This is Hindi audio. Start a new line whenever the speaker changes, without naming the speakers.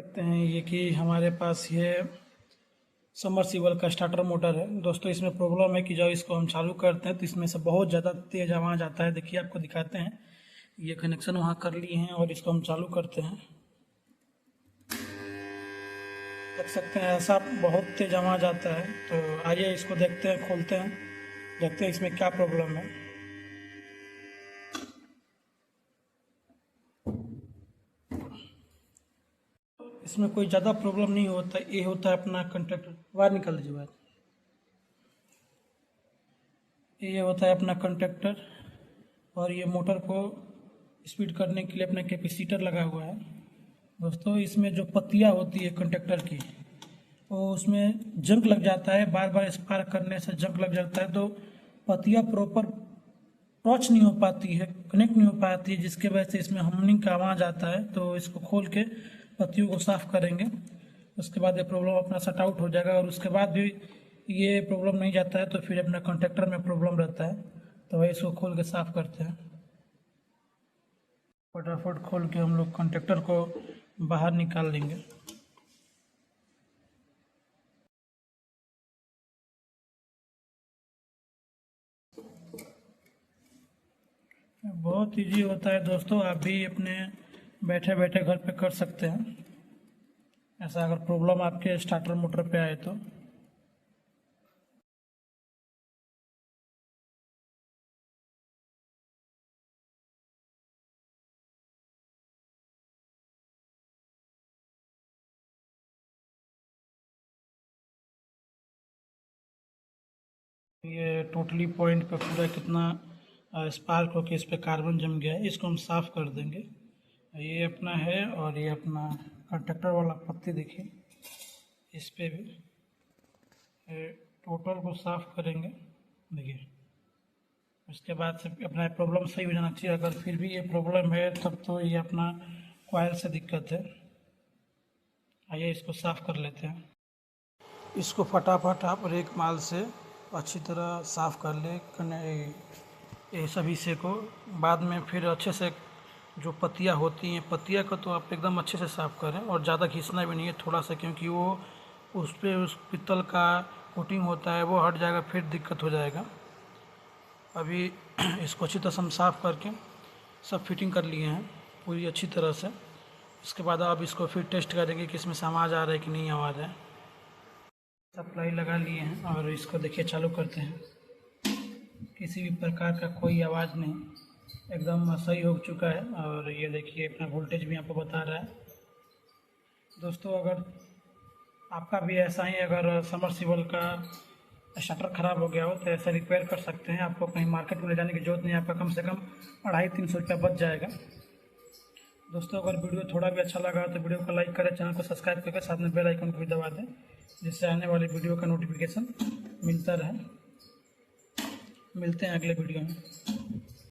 सकते हैं ये कि हमारे पास ये सबमर्सिबल का स्टार्टर मोटर है। दोस्तों इसमें प्रॉब्लम है कि जब इसको हम चालू करते हैं तो इसमें से बहुत ज़्यादा तेज़ आवाज़ आता है। देखिए आपको दिखाते हैं, ये कनेक्शन वहाँ कर लिए हैं और इसको हम चालू करते हैं, देख सकते हैं ऐसा बहुत तेज़ आवाज़ आता है। तो आइए इसको देखते हैं, खोलते हैं, देखते हैं इसमें क्या प्रॉब्लम है। इसमें कोई ज़्यादा प्रॉब्लम नहीं होता, ये होता है अपना कंडक्टर। बाहर निकाल दीजिए बाहर। ये होता है अपना कंडक्टर और ये मोटर को स्पीड करने के लिए अपना कैपेसिटर लगा हुआ है। दोस्तों इसमें जो पत्तियाँ होती है कंडक्टर की, वो उसमें जंग लग जाता है, बार बार स्पार्क करने से जंग लग जाता है, तो पत्तियाँ प्रॉपर टच नहीं हो पाती है, कनेक्ट नहीं हो पाती है, जिसके वजह से इसमें हमिंग का आवाज़ आता है। तो इसको खोल के पत्तियों को साफ़ करेंगे, उसके बाद ये प्रॉब्लम अपना शट आउट हो जाएगा। और उसके बाद भी ये प्रॉब्लम नहीं जाता है तो फिर अपना कंडक्टर में प्रॉब्लम रहता है, तो वही इसको खोल के साफ़ करते हैं। फटाफट खोल के हम लोग कंडक्टर को बाहर निकाल लेंगे। बहुत इजी होता है दोस्तों, आप भी अपने बैठे बैठे घर पे कर सकते हैं ऐसा, अगर प्रॉब्लम आपके स्टार्टर मोटर पे आए तो। ये टोटली पॉइंट पे पूरा कितना स्पार्क होके इस पे कार्बन जम गया है, इसको हम साफ़ कर देंगे। ये अपना है और ये अपना कंडक्टर वाला पत्ती देखिए, इस पे भी टोटल को साफ़ करेंगे। देखिए उसके बाद से अपना प्रॉब्लम सही हो जाना चाहिए। अगर फिर भी ये प्रॉब्लम है तब तो ये अपना कॉइल से दिक्कत है। आइए इसको साफ़ कर लेते हैं। इसको फटाफट आप रेक माल से अच्छी तरह साफ़ कर ले ये सभी से को। बाद में फिर अच्छे से जो पत्तियाँ होती हैं, पत्तियाँ को तो आप एकदम अच्छे से साफ़ करें और ज़्यादा घिसना भी नहीं है थोड़ा सा, क्योंकि वो उस पर उस पित्तल का कोटिंग होता है वो हट जाएगा, फिर दिक्कत हो जाएगा। अभी इसको अच्छी तरह से हम साफ़ करके सब फिटिंग कर लिए हैं पूरी अच्छी तरह से। इसके बाद आप इसको फिर टेस्ट करेंगे कि इसमें से आवाज़ आ रहा है कि नहीं आवाज़ है। सप्लाई लगा लिए हैं और इसको देखिए चालू करते हैं, किसी भी प्रकार का कोई आवाज़ नहीं, एकदम सही हो चुका है। और ये देखिए अपना वोल्टेज भी आपको बता रहा है। दोस्तों अगर आपका भी ऐसा ही अगर सबमर्सिबल का शटर ख़राब हो गया हो तो ऐसा रिपेयर कर सकते हैं, आपको कहीं मार्केट में ले जाने की ज़रूरत नहीं है, आपका कम से कम 250-300 रुपया बच जाएगा। दोस्तों अगर वीडियो थोड़ा भी अच्छा लगा तो वीडियो को लाइक करें, चैनल को सब्सक्राइब करके साथ में बेल आइकन को भी दबा दें, जिससे आने वाली वीडियो का नोटिफिकेशन मिलता रहे। मिलते हैं अगले वीडियो में।